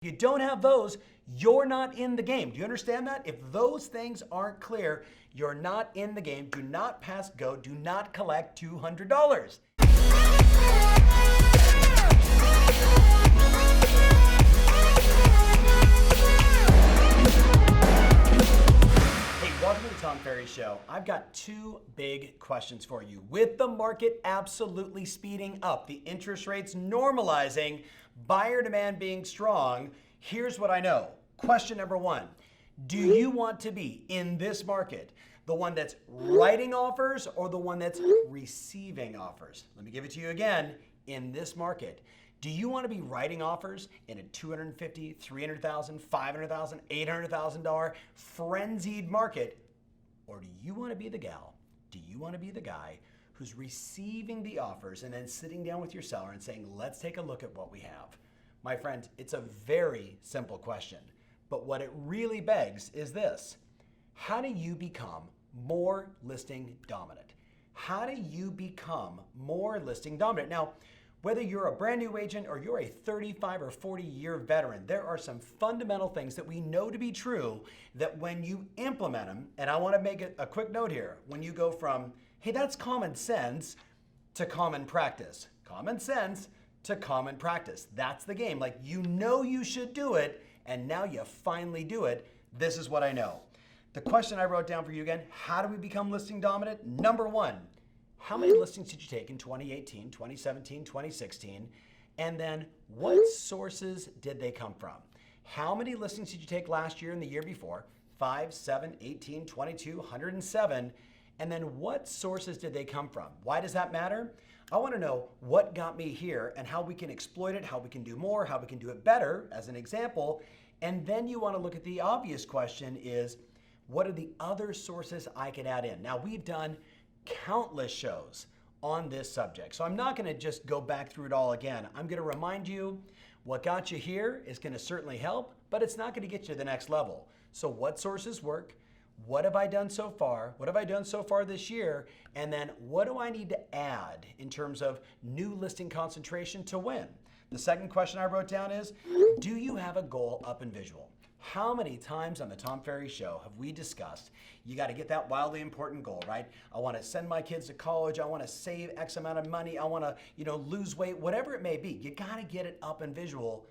If you don't have those, you're not in the game. Do you understand that? If those things aren't clear, you're not in the game. Do not pass go. Do not collect $200. Hey, welcome to the Tom Ferry Show. I've got two big questions for you. With the market absolutely speeding up, the interest rates normalizing, buyer demand being strong, here's what I know. Question number one, do you want to be in this market the one that's writing offers or the one that's receiving offers? Let me give it to you again. In this market, do you want to be writing offers in a $250,000, $300,000, $500,000, $800,000 frenzied market? Or do you want to be the gal? Do you want to be the guy who's receiving the offers and then sitting down with your seller and saying, let's take a look at what we have? My friend, it's a very simple question, but what it really begs is this. How do you become more listing dominant? How do you become more listing dominant? Now, whether you're a brand new agent or you're a 35 or 40 year veteran, there are some fundamental things that we know to be true that when you implement them, and I want to make a quick note here, when you go from, hey, that's common sense, to common practice. Common sense to common practice. That's the game. Like, you know you should do it, and now you finally do it. This is what I know. The question I wrote down for you again, how do we become listing dominant? Number one, how many listings did you take in 2018, 2017, 2016? And then what sources did they come from? How many listings did you take last year and the year before? 5, 7, 18, 22, 107. And then what sources did they come from? Why does that matter? I want to know what got me here and how we can exploit it, how we can do more, how we can do it better, as an example. And then you want to look at the obvious question is, what are the other sources I can add in? Now, we've done countless shows on this subject, so I'm not going to just go back through it all again. I'm going to remind you what got you here is going to certainly help, but it's not going to get you to the next level. So what sources work? What have I done so far? What have I done so far this year? And then what do I need to add in terms of new listing concentration to win? The second question I wrote down is, do you have a goal up in visual? How many times on the Tom Ferry Show have we discussed, you got to get that wildly important goal, right? I want to send my kids to college. I want to save X amount of money. I want to, lose weight, whatever it may be. You got to get it up in visual,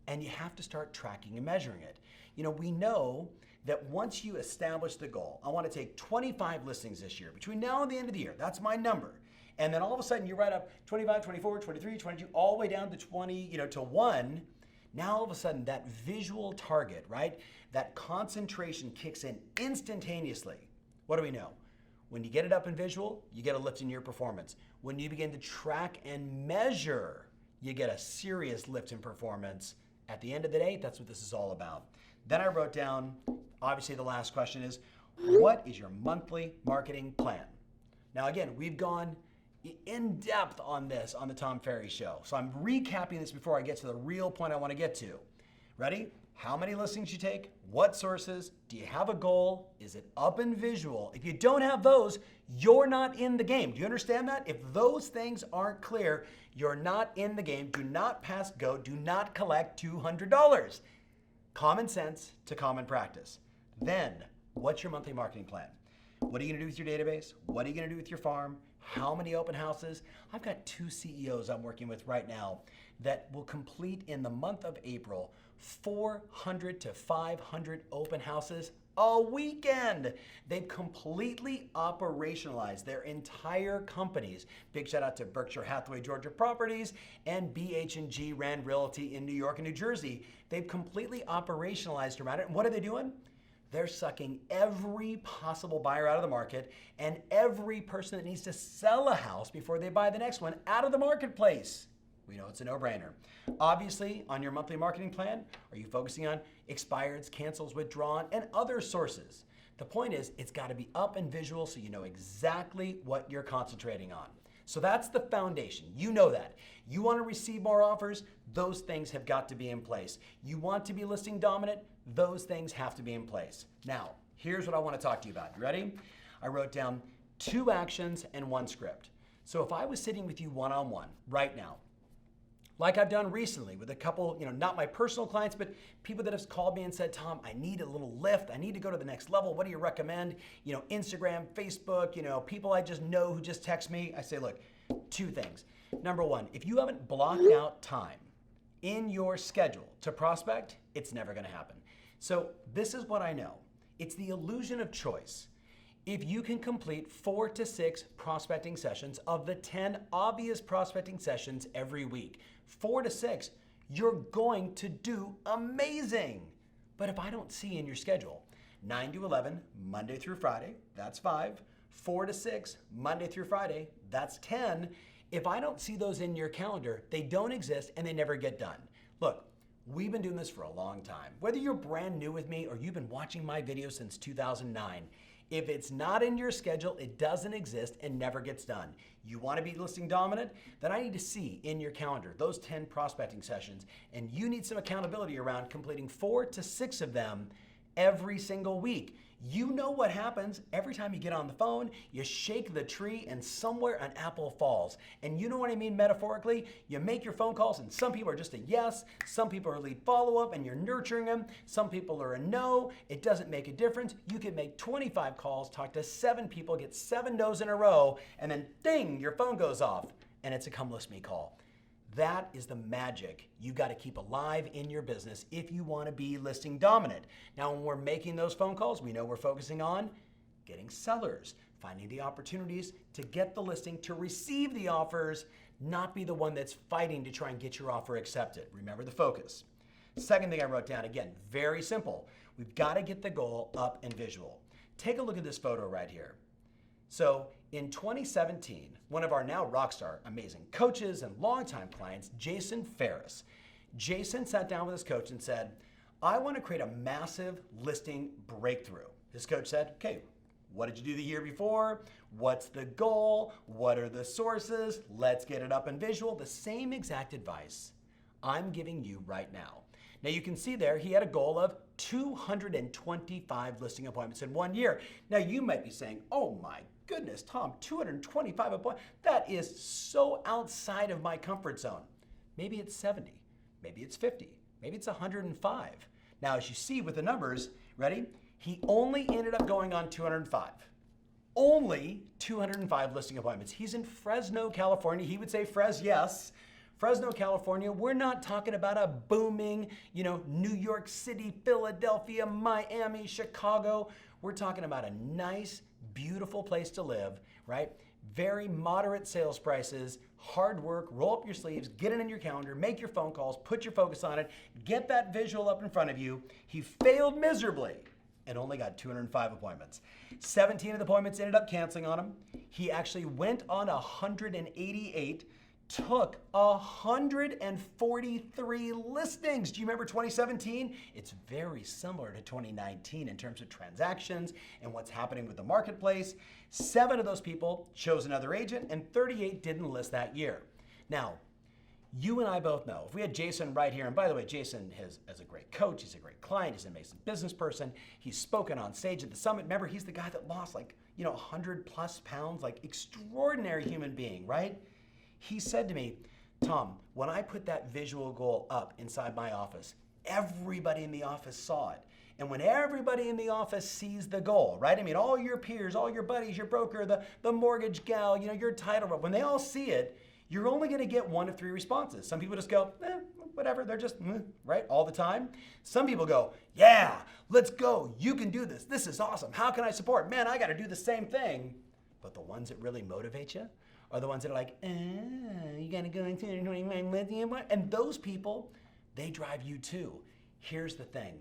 and you have to start tracking and measuring it. We know that once you establish the goal, I want to take 25 listings this year, between now and the end of the year, that's my number. And then all of a sudden you write up 25, 24, 23, 22, all the way down to 20, to 1. Now all of a sudden that visual target, right? That concentration kicks in instantaneously. What do we know? When you get it up in visual, you get a lift in your performance. When you begin to track and measure, you get a serious lift in performance. At the end of the day, that's what this is all about. Then I wrote down, obviously the last question is, what is your monthly marketing plan? Now again, we've gone in depth on this on the Tom Ferry Show. So I'm recapping this before I get to the real point I want to get to. Ready? How many listings you take? What sources? Do you have a goal? Is it up in visual? If you don't have those, you're not in the game. Do you understand that? If those things aren't clear, you're not in the game. Do not pass go. Do not collect $200. Common sense to common practice. Then, what's your monthly marketing plan? What are you going to do with your database? What are you going to do with your farm? How many open houses? I've got 2 CEOs I'm working with right now that will complete in the month of April 400 to 500 open houses a weekend. They've completely operationalized their entire companies. Big shout out to Berkshire Hathaway Georgia Properties and BH&G Rand Realty in New York and New Jersey. They've completely operationalized around it. And what are they doing? They're sucking every possible buyer out of the market and every person that needs to sell a house before they buy the next one out of the marketplace. We know it's a no-brainer. Obviously, on your monthly marketing plan, are you focusing on expireds, cancels, withdrawn, and other sources? The point is, it's got to be up and visual so you know exactly what you're concentrating on. So that's the foundation. You know that. You want to receive more offers, those things have got to be in place. You want to be listing dominant, those things have to be in place. Now, here's what I want to talk to you about. You ready? I wrote down 2 actions and 1 script. So if I was sitting with you one-on-one right now, Like I've done recently with a couple, not my personal clients, but people that have called me and said, Tom, I need a little lift. I need to go to the next level. What do you recommend? Instagram, Facebook, people I just know who just text me. I say, look, two things. Number one, if you haven't blocked out time in your schedule to prospect, it's never going to happen. So this is what I know. It's the illusion of choice. If you can complete 4 to 6 prospecting sessions of the 10 obvious prospecting sessions every week, 4 to 6, you're going to do amazing. But if I don't see in your schedule 9 to 11, Monday through Friday, that's 5, 4 to 6, Monday through Friday, that's 10. If I don't see those in your calendar, they don't exist and they never get done. Look, we've been doing this for a long time. Whether you're brand new with me or you've been watching my videos since 2009, if it's not in your schedule, it doesn't exist and never gets done. You want to be listing dominant? Then I need to see in your calendar those 10 prospecting sessions, and you need some accountability around completing 4 to 6 of them every single week. You know what happens every time you get on the phone, you shake the tree and somewhere an apple falls. And you know what I mean metaphorically? You make your phone calls and some people are just a yes, some people are lead follow-up and you're nurturing them, some people are a no, it doesn't make a difference. You can make 25 calls, talk to 7 people, get 7 no's in a row, and then ding, your phone goes off and it's a come list me call. That is the magic you got to keep alive in your business if you want to be listing dominant. Now, when we're making those phone calls, we know we're focusing on getting sellers, finding the opportunities to get the listing, to receive the offers, not be the one that's fighting to try and get your offer accepted. Remember the focus. Second thing I wrote down, again, very simple. We've got to get the goal up and visual. Take a look at this photo right here. So in 2017, one of our now rockstar, amazing coaches and longtime clients, Jason Ferriss, Jason sat down with his coach and said, I want to create a massive listing breakthrough. His coach said, okay, what did you do the year before? What's the goal? What are the sources? Let's get it up and visual. The same exact advice I'm giving you right now. Now you can see there, he had a goal of 225 listing appointments in 1 year. Now you might be saying, oh my goodness, Tom, 225 appointments, that is so outside of my comfort zone. Maybe it's 70, maybe it's 50, maybe it's 105. Now as you see with the numbers, ready? He only ended up going on 205. Only 205 listing appointments. He's in Fresno, California. He would say Fres, yes. Fresno, California, we're not talking about a booming, New York City, Philadelphia, Miami, Chicago. We're talking about a nice, beautiful place to live, right? Very moderate sales prices, hard work, roll up your sleeves, get it in your calendar, make your phone calls, put your focus on it, get that visual up in front of you. He failed miserably and only got 205 appointments. 17 of the appointments ended up canceling on him. He actually went on 188, took 143 listings. Do you remember 2017? It's very similar to 2019 in terms of transactions and what's happening with the marketplace. 7 of those people chose another agent and 38 didn't list that year. Now, you and I both know, if we had Jason right here, and by the way, Jason is a great coach, he's a great client, he's an amazing business person, he's spoken on stage at the summit. Remember, he's the guy that lost 100 plus pounds, extraordinary human being, right? He said to me, Tom, when I put that visual goal up inside my office, everybody in the office saw it. And when everybody in the office sees the goal, right? I mean, all your peers, all your buddies, your broker, the mortgage gal, your title rep, when they all see it, you're only going to get 1 of 3 responses. Some people just go, whatever, they're just, right, all the time. Some people go, yeah, let's go. You can do this. This is awesome. How can I support? Man, I got to do the same thing. But the ones that really motivate you are the ones that are like, you got to go into 225 lithium. And those people, they drive you too. Here's the thing.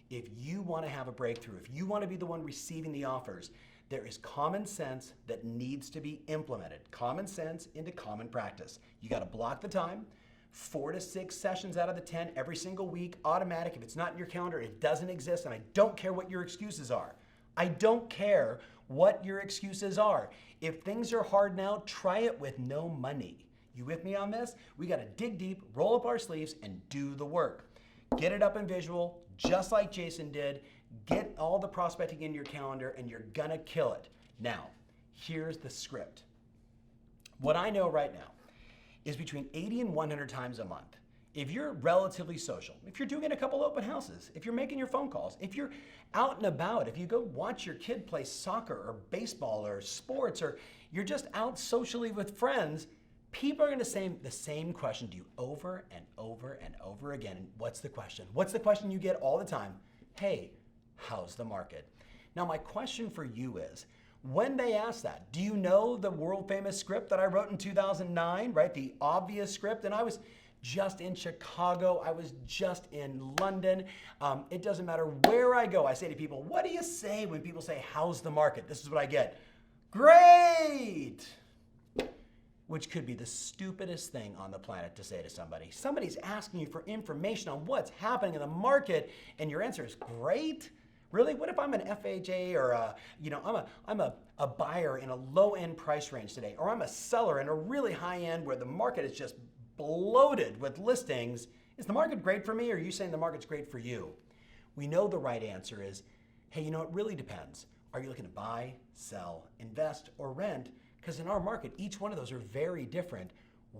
If you want to have a breakthrough, if you want to be the one receiving the offers, there is common sense that needs to be implemented. Common sense into common practice. You got to block the time. 4 to 6 sessions out of the 10 every single week, automatic. If it's not in your calendar, it doesn't exist, and I don't care what your excuses are. I don't care what your excuses are. If things are hard now, try it with no money. You with me on this? We got to dig deep, roll up our sleeves, and do the work. Get it up in visual, just like Jason did. Get all the prospecting in your calendar, and you're gonna kill it. Now, here's the script. What I know right now is between 80 and 100 times a month. If you're relatively social, if you're doing a couple open houses, if you're making your phone calls, if you're out and about, if you go watch your kid play soccer or baseball or sports, or you're just out socially with friends, people are going to say the same question to you over and over and over again. And what's the question? What's the question you get all the time? Hey, how's the market? Now, my question for you is, when they ask that, do you know the world famous script that I wrote in 2009, right? The obvious script. And I was just in Chicago. I was just in London. It doesn't matter where I go. I say to people, what do you say when people say, how's the market? This is what I get. Great! Which could be the stupidest thing on the planet to say to somebody. Somebody's asking you for information on what's happening in the market, and your answer is great? Really? What if I'm an FHA or I'm a buyer in a low-end price range today, or I'm a seller in a really high-end where the market is just bloated with listings? Is the market great for me, or are you saying the market's great for you? We know the right answer is, hey, it really depends. Are you looking to buy, sell, invest, or rent? Because in our market, each one of those are very different.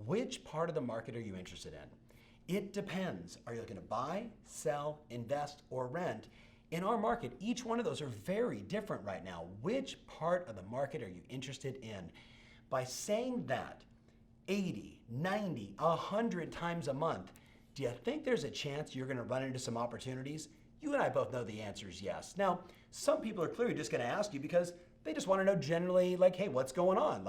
Which part of the market are you interested in? It depends. Are you looking to buy, sell, invest, or rent? In our market, each one of those are very different right now. Which part of the market are you interested in? By saying that 80, 90, 100 times a month, do you think there's a chance you're going to run into some opportunities? You and I both know the answer is yes. Now, some people are clearly just going to ask you because they just want to know generally, like, hey, what's going on?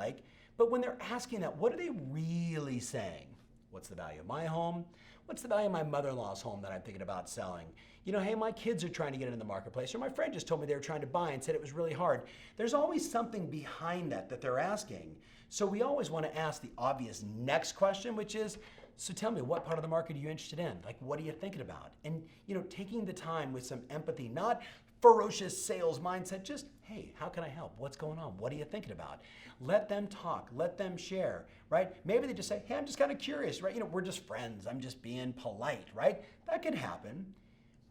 But when they're asking that, what are they really saying? What's the value of my home? What's the value of my mother-in-law's home that I'm thinking about selling? Hey, my kids are trying to get into the marketplace, or my friend just told me they were trying to buy and said it was really hard. There's always something behind that they're asking. So we always want to ask the obvious next question, which is, so tell me, what part of the market are you interested in? What are you thinking about? And, taking the time with some empathy, not ferocious sales mindset, just, hey, how can I help? What's going on? What are you thinking about? Let them talk, let them share, right? Maybe they just say, hey, I'm just kind of curious, right? We're just friends. I'm just being polite, right? That can happen.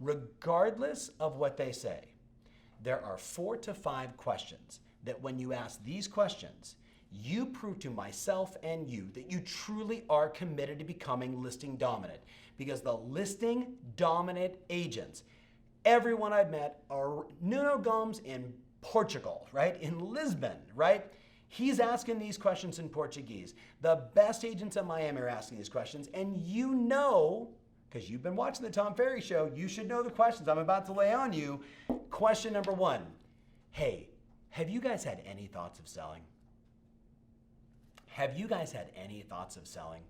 Regardless of what they say, there are 4 to 5 questions that when you ask these questions, you prove to myself and you that you truly are committed to becoming listing dominant, because the listing dominant agents, everyone I've met, are Nuno Gomes in Portugal, right? In Lisbon, right? He's asking these questions in Portuguese. The best agents in Miami are asking these questions, and because you've been watching the Tom Ferry Show, you should know the questions I'm about to lay on you. Question number 1, hey, have you guys had any thoughts of selling? Have you guys had any thoughts of selling?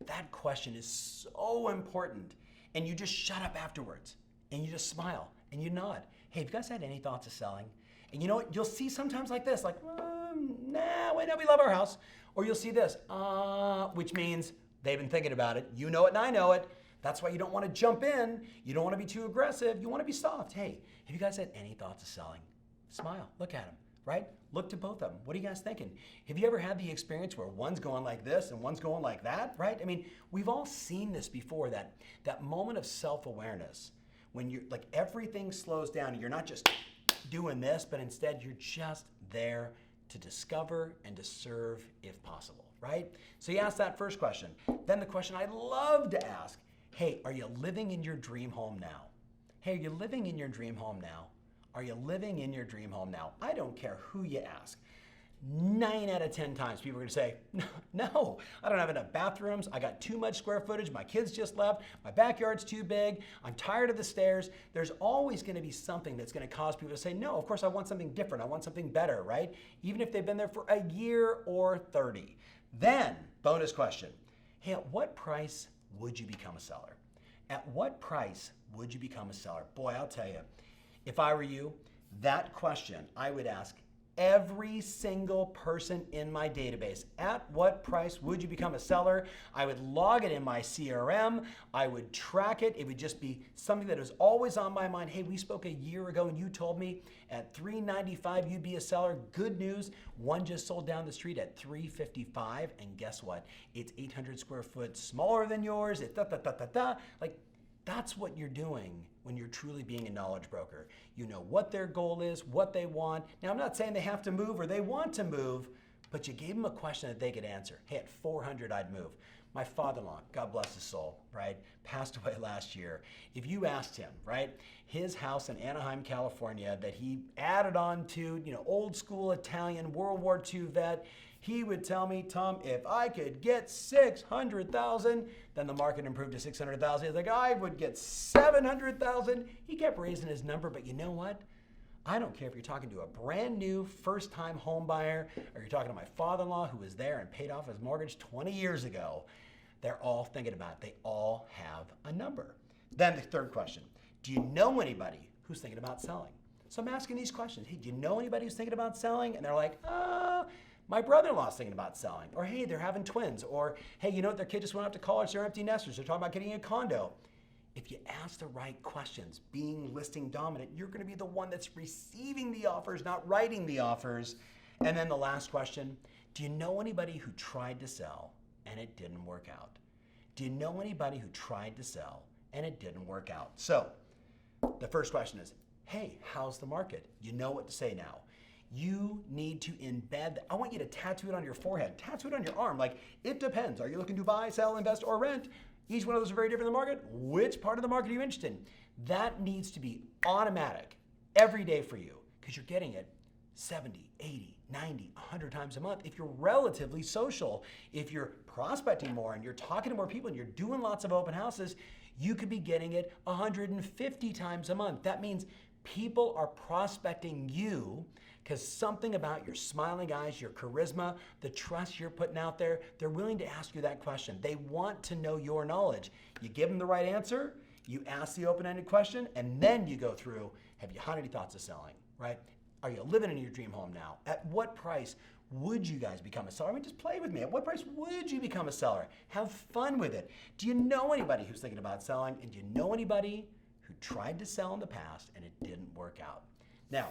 That question is so important. And you just shut up afterwards, and you just smile, and you nod. Hey, have you guys had any thoughts of selling? And you know what? You'll see sometimes like this, nah, wait, no, we love our house. Or you'll see this, which means they've been thinking about it. You know it, and I know it. That's why you don't want to jump in. You don't want to be too aggressive. You want to be soft. Hey, have you guys had any thoughts of selling? Smile, look at them, right? Look to both of them. What are you guys thinking? Have you ever had the experience where one's going like this and one's going like that, right? We've all seen this before, that moment of self-awareness when everything slows down and you're not just doing this, but instead you're just there to discover and to serve if possible, right? So you ask that first question. Then the question I love to ask, hey, are you living in your dream home now? Hey, are you living in your dream home now? Are you living in your dream home now? I don't care who you ask. 9 out of 10 times people are gonna say, no, I don't have enough bathrooms. I got too much square footage. My kids just left. My backyard's too big. I'm tired of the stairs. There's always gonna be something that's gonna cause people to say, no, of course I want something different. I want something better, right? Even if they've been there for a year or 30. Then, bonus question. Hey, at what price would you become a seller? At what price would you become a seller? Boy, I'll tell you, if I were you, that question I would ask every single person in my database. At what price would you become a seller? I would log it in my CRM. I would track it. It would just be something that is always on my mind. Hey, we spoke a year ago and you told me at $395 you'd be a seller. Good news, one just sold down the street at $355, and guess what? It's 800 square foot smaller than yours. It's that's what you're doing when you're truly being a knowledge broker. You know what their goal is, what they want. Now, I'm not saying they have to move or they want to move, but you gave them a question that they could answer. Hey, at 400, I'd move. My father-in-law, God bless his soul, right, passed away last year. If you asked him, right, his house in Anaheim, California, that he added on to, old school Italian World War II vet, he would tell me, Tom, if I could get 600,000, then the market improved to 600,000. He's like, I would get 700,000. He kept raising his number, but you know what? I don't care if you're talking to a brand new first-time home buyer or you're talking to my father-in-law who was there and paid off his mortgage 20 years ago. They're all thinking about it. They all have a number. Then the third question, do you know anybody who's thinking about selling? So I'm asking these questions. Hey, do you know anybody who's thinking about selling? And they're like, my brother-in-law's thinking about selling. Or hey, they're having twins. Or hey, you know what, their kid just went off to college, they're empty nesters. They're talking about getting a condo. If you ask the right questions, being listing dominant, you're gonna be the one that's receiving the offers, not writing the offers. And then the last question, do you know anybody who tried to sell and it didn't work out? Do you know anybody who tried to sell and it didn't work out? So the first question is, hey, how's the market? You know what to say now. You need to embed, I want you to tattoo it on your forehead, tattoo it on your arm. Like, it depends. Are you looking to buy, sell, invest, or rent? Each one of those are very different in the market. Which part of the market are you interested in? That needs to be automatic every day for you because you're getting it 70, 80, 90, 100 times a month. If you're relatively social, if you're prospecting more and you're talking to more people and you're doing lots of open houses, you could be getting it 150 times a month. That means people are prospecting you because something about your smiling eyes, your charisma, the trust you're putting out there, they're willing to ask you that question. They want to know your knowledge. You give them the right answer, you ask the open-ended question, and then you go through, have you had any thoughts of selling, right? Are you living in your dream home now? At what price would you guys become a seller? I mean, just play with me. At what price would you become a seller? Have fun with it. Do you know anybody who's thinking about selling? And do you know anybody who tried to sell in the past and it didn't work out? Now,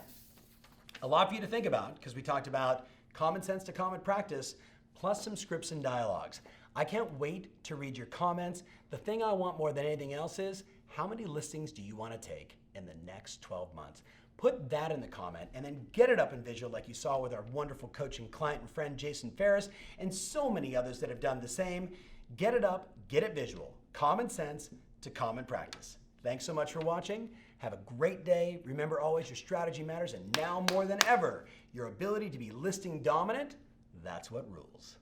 a lot for you to think about because we talked about common sense to common practice plus some scripts and dialogues. I can't wait to read your comments. The thing I want more than anything else is how many listings do you want to take in the next 12 months? Put that in the comment and then get it up in visual like you saw with our wonderful coaching client and friend Jason Ferriss and so many others that have done the same. Get it up, get it visual. Common sense to common practice. Thanks so much for watching. Have a great day. Remember always your strategy matters and now more than ever, your ability to be listing dominant, that's what rules.